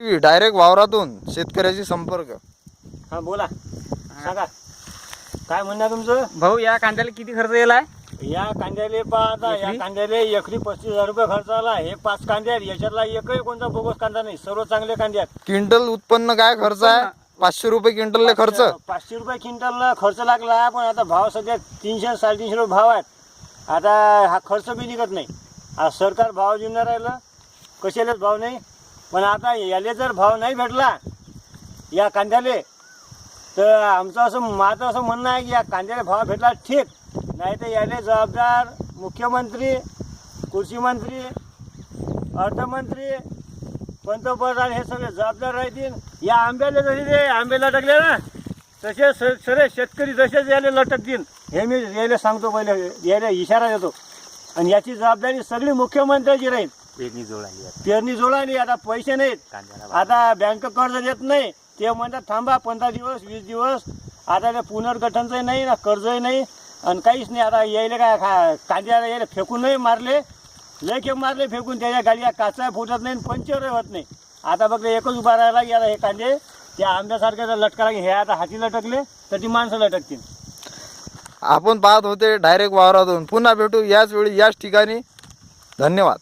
Direct वावरातून शेतकऱ्याशी संपर्क. हा बोला, सांगा काय म्हणणं तुमचं. भाऊ या कांद्याला किती खर्च येलाय? या कांद्याले पाहता, या कांद्याले एकरी 35,000 रुपये खर्च आला. हे 5 कांदे आहेत, याच्यातला एकही कोणता बोगस कांदा नाही, सर्व चांगले कांदे आहेत. क्विंटल उत्पन्न काय खर्च आहे? 500 रुपये क्विंटलले खर्च. 500 रुपये क्विंटलला खर्च लागला, पण आता भाव सध्या 300-350 रुपये भाव आहेत. आता हा खर्च बी निघत नाही. आज सरकार भाव देऊन राहिलं, कशालाच भाव नाही. पण आता याले जर भाव नाही भेटला या कांद्याले, तर आमचं माझं असं म्हणणं आहे की या कांद्याला भाव भेटला ठीक, नाही तर याले जबाबदार मुख्यमंत्री, कृषी मंत्री, अर्थमंत्री, पंतप्रधान हे सगळे जबाबदार राहतील. या आंब्याला जरी ते आंब्याला लटकले ना, तसे सगळे शेतकरी जसेच याले लटकतील, हे मी यायला सांगतो, पहिले यायला इशारा देतो. आणि याची जबाबदारी सगळी मुख्यमंत्र्याची राहील. पेरणी जोडाली, आता पैसे नाहीत, आता बँक कर्ज देत नाही. ते म्हणतात थांबा 15 दिवस 20 दिवस. आता ते पुनर्गठनचंही नाही ना, कर्जही नाही आणि काहीच नाही. आता यायला काय कांद्याला यायला फेकून नाही मारले, लय खेप मारले फेकून, त्याच्या गाडीला काचा फुटत नाही, पंचरही होत नाही. आता फक्त एकच उभा राहायला की आता हे कांदे त्या आंब्यासारख्या लटकाला, हे आता हाती लटकले तर ती माणसं लटकतील. आपण पाहत होते डायरेक्ट वावरातून. पुन्हा भेटू याच वेळी याच ठिकाणी. धन्यवाद.